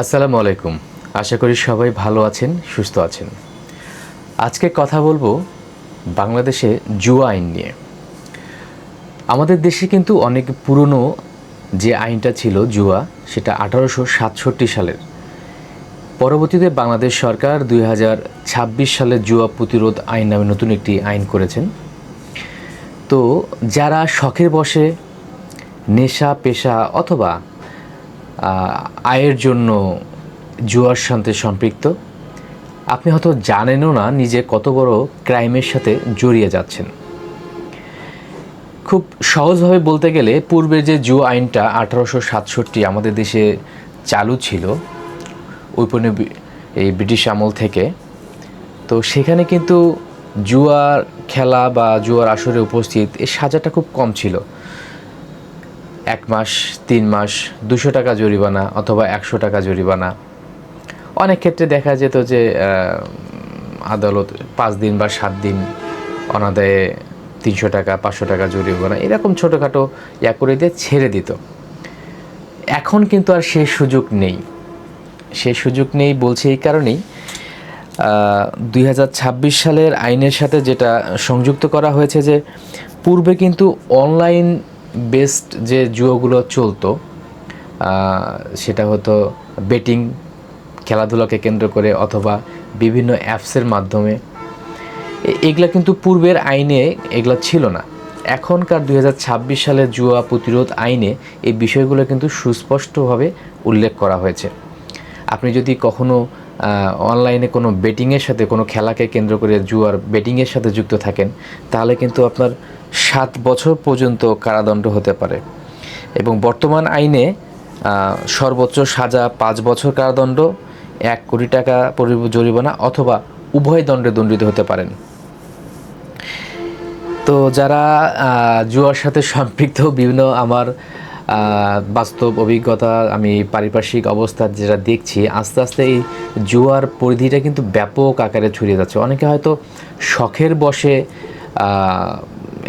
আসসালামু আলাইকুম। আশা করি সবাই ভালো আছেন, সুস্থ আছেন। আজকে কথা বলবো বাংলাদেশে জুয়া আইন নিয়ে। আমাদের দেশে কিন্তু অনেক পুরনো যে আইনটা ছিল জুয়া, সেটা 1867 সালের। পরবর্তীতে বাংলাদেশ সরকার 2026 সালে জুয়া প্রতিরোধ আইন নামে নতুন একটি আইন করেছেন। তো যারা শখের বশে নেশা পেশা অথবা আয়ের জন্য জুয়ার সাথে সম্পৃক্ত, আপনি হয়তো জানেনও না নিজে কত বড় ক্রাইমের সাথে জড়িয়ে যাচ্ছেন। খুব সহজভাবে বলতে গেলে পূর্বের যে জুয়া আইনটা 1867 আমাদের দেশে চালু ছিল এই ব্রিটিশ আমল থেকে, তো সেখানে কিন্তু জুয়ার খেলা বা জুয়ার আসরে উপস্থিত এই সাজাটা খুব কম ছিল। 1 মাস, 3 মাস, 200 টাকা জরিমানা অথবা 100 টাকা জরিমানা। অনেক ক্ষেত্রে দেখা যেত যে আদালত 5 দিন বা 7 দিন অনাদায়ে 300 টাকা 500 টাকা জরিমানা এরকম ছোটোখাটো করে দিয়ে ছেড়ে দিত। এখন কিন্তু আর সেই সুযোগ নেই বলছে এই কারণেই 2026 সালের আইনের সাথে যেটা সংযুক্ত করা হয়েছে যে পূর্বে কিন্তু অনলাইন বেসড যে জুয়াগুলো চলতো, সেটা হতো বেটিং, খেলাধুলাকে কেন্দ্র করে অথবা বিভিন্ন অ্যাপসের মাধ্যমে। এগুলা কিন্তু পূর্বের আইনে এগুলা ছিল না। এখনকার 2026 সালের জুয়া প্রতিরোধ আইনে এই বিষয়গুলো কিন্তু সুস্পষ্টভাবে উল্লেখ করা হয়েছে। আপনি যদি কখনো অনলাইনে কোনো বেটিংয়ের সাথে, কোনো খেলাকে কেন্দ্র করে জুয়ার বেটিংয়ের সাথে যুক্ত থাকেন, তাহলে কিন্তু আপনার 7 বছর পর্যন্ত কারাদণ্ড হতে পারে। এবং বর্তমান আইনে সর্বোচ্চ সাজা 5 বছর কারাদণ্ড, 1 কোটি টাকা জরিমানা অথবা উভয় দণ্ডে দণ্ডিত হতে পারেন। তো যারা জুয়ার সাথে সম্পৃক্ত, বিভিন্ন আমার বাস্তব অভিজ্ঞতা, আমি পারিপার্শ্বিক অবস্থা যেটা দেখছি, আস্তে আস্তে এই জুয়ার পরিধিটা কিন্তু ব্যাপক আকারে ছড়িয়ে যাচ্ছে। অনেকে হয়তো শখের বশে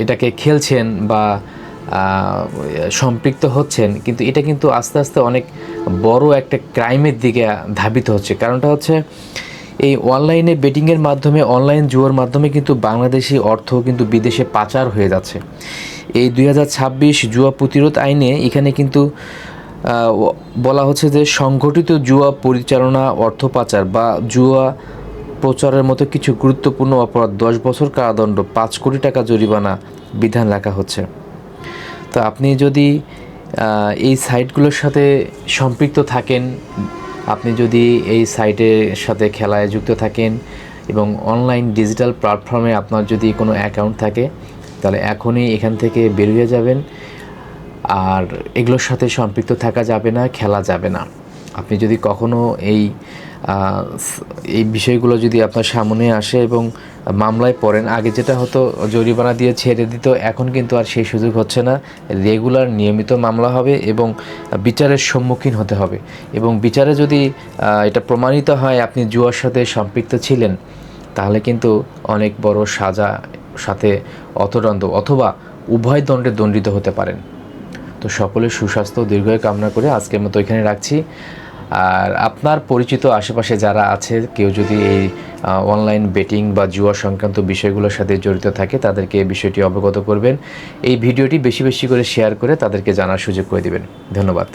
এটাকে খেলছেন বা সম্পৃক্ত হচ্ছেন, কিন্তু এটা কিন্তু আস্তে আস্তে অনেক বড় একটা ক্রাইমের দিকে ধাবিত হচ্ছে। কারণটা হচ্ছে এই অনলাইনে বেটিংয়ের মাধ্যমে, অনলাইন জুয়ার মাধ্যমে কিন্তু বাংলাদেশি অর্থ কিন্তু বিদেশে পাচার হয়ে যাচ্ছে। এই 2026 জুয়া প্রতিরোধ আইনে এখানে কিন্তু বলা হচ্ছে যে সংগঠিত জুয়া পরিচালনা, অর্থ পাচার বা জুয়া প্রচারের মতো কিছু গুরুত্বপূর্ণ অপরাধ 10 বছর কারাদণ্ড, 5 কোটি টাকা জরিমানা বিধান রাখা হচ্ছে। তো আপনি যদি এই সাইটগুলোর সাথে সম্পৃক্ত থাকেন, আপনি যদি এই সাইটের সাথে খেলায় যুক্ত থাকেন এবং অনলাইন ডিজিটাল প্ল্যাটফর্মে আপনার যদি কোনো অ্যাকাউন্ট থাকে, তাহলে এখনই এখান থেকে বের হয়ে যাবেন। আর এগুলোর সাথে সম্পৃক্ত থাকা যাবে না, খেলা যাবে না। আপনি যদি কখনো এই বিষয়গুলো যদি আপনার সামনে আসে এবং মামলায় পড়েন, আগে যেটা হতো জরিমানা দিয়ে ছেড়ে দিত, এখন কিন্তু আর সেই সুযোগ হচ্ছে না। রেগুলার নিয়মিত মামলা হবে এবং বিচারের সম্মুখীন হতে হবে। এবং বিচারে যদি এটা প্রমাণিত হয় আপনি জুয়ার সাথে সম্পৃক্ত ছিলেন, তাহলে কিন্তু অনেক বড় সাজা, সাথে অর্থদণ্ড অথবা উভয় দণ্ডে দণ্ডিত হতে পারেন। তো সকলের সুস্বাস্থ্য দীর্ঘায়ু কামনা করে আজকের মতো এখানে রাখছি। আর আপনার পরিচিত আশেপাশে যারা আছে, কেউ যদি এই অনলাইন বেটিং বা জুয়া সংক্রান্ত বিষয়গুলোর সাথে জড়িত থাকে, তাদেরকে এই বিষয়টি অবগত করবেন। এই ভিডিওটি বেশি বেশি করে শেয়ার করে তাদেরকে জানার সুযোগ করে দিবেন। ধন্যবাদ।